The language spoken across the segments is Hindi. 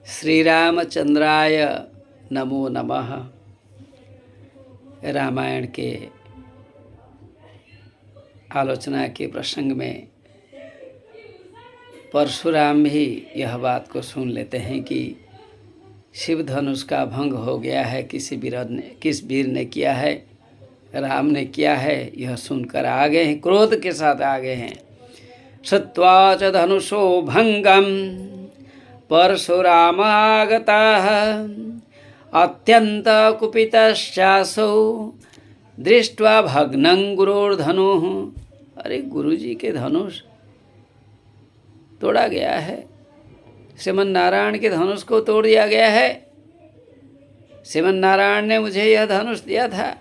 श्री रामचंद्राय नमो नमः। रामायण के आलोचना के प्रसंग में परशुराम भी यह बात को सुन लेते हैं कि शिव धनुष का भंग हो गया है, किस वीर ने किया है, राम ने किया है। यह सुनकर आ गए हैं, क्रोध के साथ आ गए हैं। श्रुत्वा च धनुषो भंगम परशुरामागताः अत्यंत कुपितश्चासौ दृष्ट्वा भग्नं गुरोर्धनुः। अरे गुरुजी के धनुष तोड़ा गया है, श्रीमन नारायण के धनुष को तोड़ दिया गया है। श्रीमन नारायण ने मुझे यह धनुष दिया था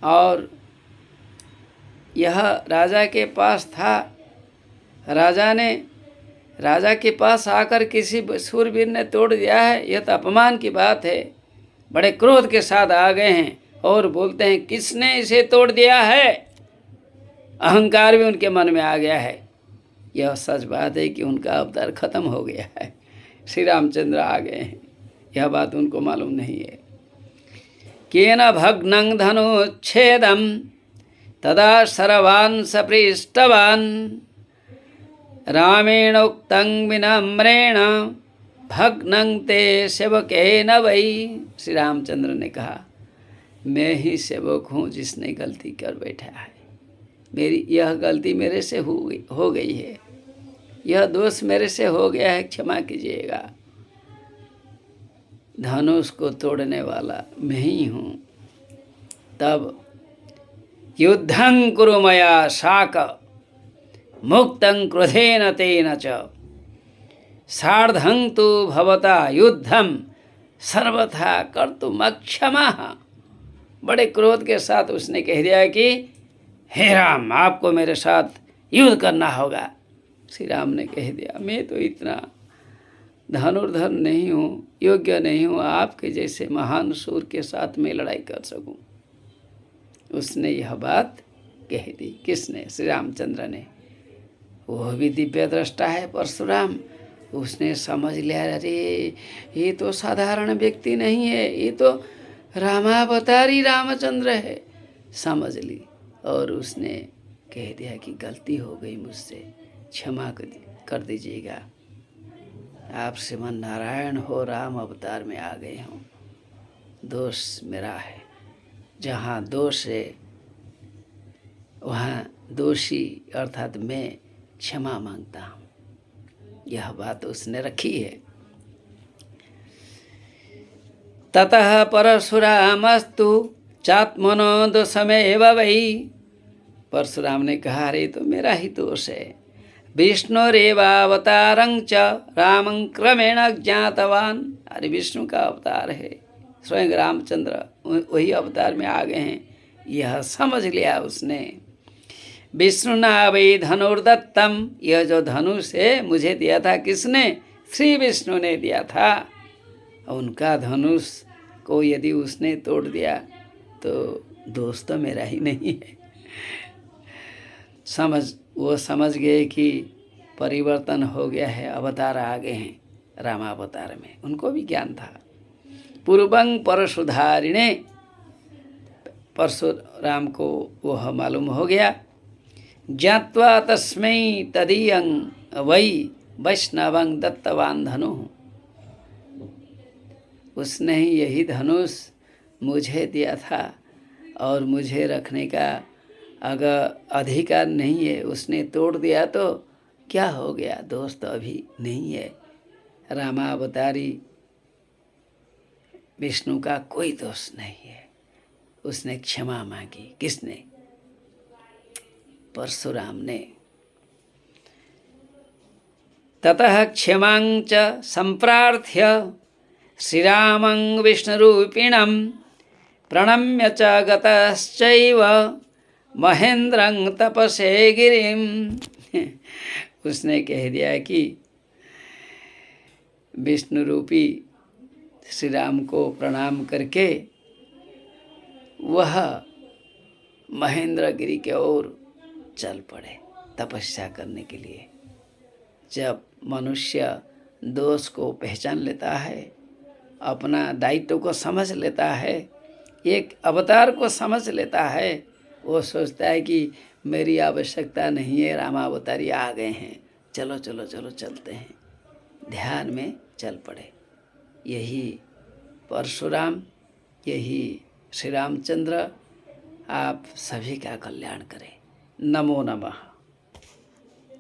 और यह राजा के पास था। राजा के पास आकर किसी सूरवीर ने तोड़ दिया है, यह तो अपमान की बात है। बड़े क्रोध के साथ आ गए हैं और बोलते हैं किसने इसे तोड़ दिया है। अहंकार भी उनके मन में आ गया है। यह सच बात है कि उनका अवतार खत्म हो गया है, श्री रामचंद्र आ गए हैं। यह बात उनको मालूम नहीं है। केन भग्नं धनुच्छेदं तदा सर्वान् सपृष्टवान् रामेण उक्तं विनम्रेण भग्नं ते सेवकेन वै। श्री रामचंद्र ने कहा मैं ही सेवक हूँ जिसने गलती कर बैठा है। मेरी यह गलती मेरे से हो गई है, यह दोष मेरे से हो गया है, क्षमा कीजिएगा। धनुष को तोड़ने वाला मैं ही हूँ। तब युद्धं कुरु मया शाक मुक्तं क्रोधेन तेन च सार्धं तु भवता युद्धं सर्वथा कर्तुमक्षमः। बड़े क्रोध के साथ उसने कह दिया कि हे राम, आपको मेरे साथ युद्ध करना होगा। श्री राम ने कह दिया मैं तो इतना धनुर्धर नहीं हूँ, योग्य नहीं हूँ आपके जैसे महान सूर के साथ मैं लड़ाई कर सकूं। उसने यह बात कह दी। किसने? श्री रामचंद्र ने। वह भी दिव्य दृष्टा है परशुराम। उसने समझ लिया अरे ये तो साधारण व्यक्ति नहीं है, ये तो रामावतारी रामचंद्र है। समझ ली और उसने कह दिया कि गलती हो गई मुझसे, क्षमा कर दीजिएगा। आप श्रीमन नारायण हो, राम अवतार में आ गए हों, दोष मेरा है। जहाँ दोष है वहाँ दोषी अर्थात मैं क्षमा मांगता हूँ। यह बात उसने रखी है। ततः परशुरामस्तु चात्मनो दोषमेव वै। परशुराम ने कहा अरे तो मेरा ही दोष है। विष्णुरेवावतारं च रामं क्रमेण ज्ञातवान। अरे विष्णु का अवतार है, स्वयं रामचंद्र वही अवतार में आ गए हैं, यह समझ लिया उसने। विष्णुना वै धनुर्दत्तम। यह जो धनुष है मुझे दिया था किसने? श्री विष्णु ने दिया था। उनका धनुष को यदि उसने तोड़ दिया तो दोष तो मेरा ही नहीं है। वो समझ गए कि परिवर्तन हो गया है, अवतार आ गए हैं रामावतार में। उनको भी ज्ञान था। पूर्वं परशुधारिणे, परशुराम को वह मालूम हो गया। ज्ञात्वा तस्मै तदीयं वै वैष्णवं दत्तवान् धनुः। उसने ही यही धनुष मुझे दिया था और मुझे रखने का अगर अधिकार नहीं है। उसने तोड़ दिया तो क्या हो गया, दोष तो अभी नहीं है। रामावतारी विष्णु का कोई दोष नहीं है। उसने क्षमा मांगी। किसने? परशुराम ने। ततः क्षमां च संप्रार्थ्य श्रीरामं विष्णुरूपिणं प्रणम्य च गतश्चैव महेंद्रं तपसे गिरिम। उसने कह दिया कि विष्णु रूपी श्री राम को प्रणाम करके वह महेंद्र गिरी के ओर चल पड़े तपस्या करने के लिए। जब मनुष्य दोष को पहचान लेता है, अपना दायित्व को समझ लेता है, एक अवतार को समझ लेता है, वो सोचता है कि मेरी आवश्यकता नहीं है, रामावतारी आ गए हैं, चलो चलो चलो चलते हैं, ध्यान में चल पड़े। यही परशुराम, यही श्री रामचंद्र आप सभी का कल्याण करें। नमो नमः।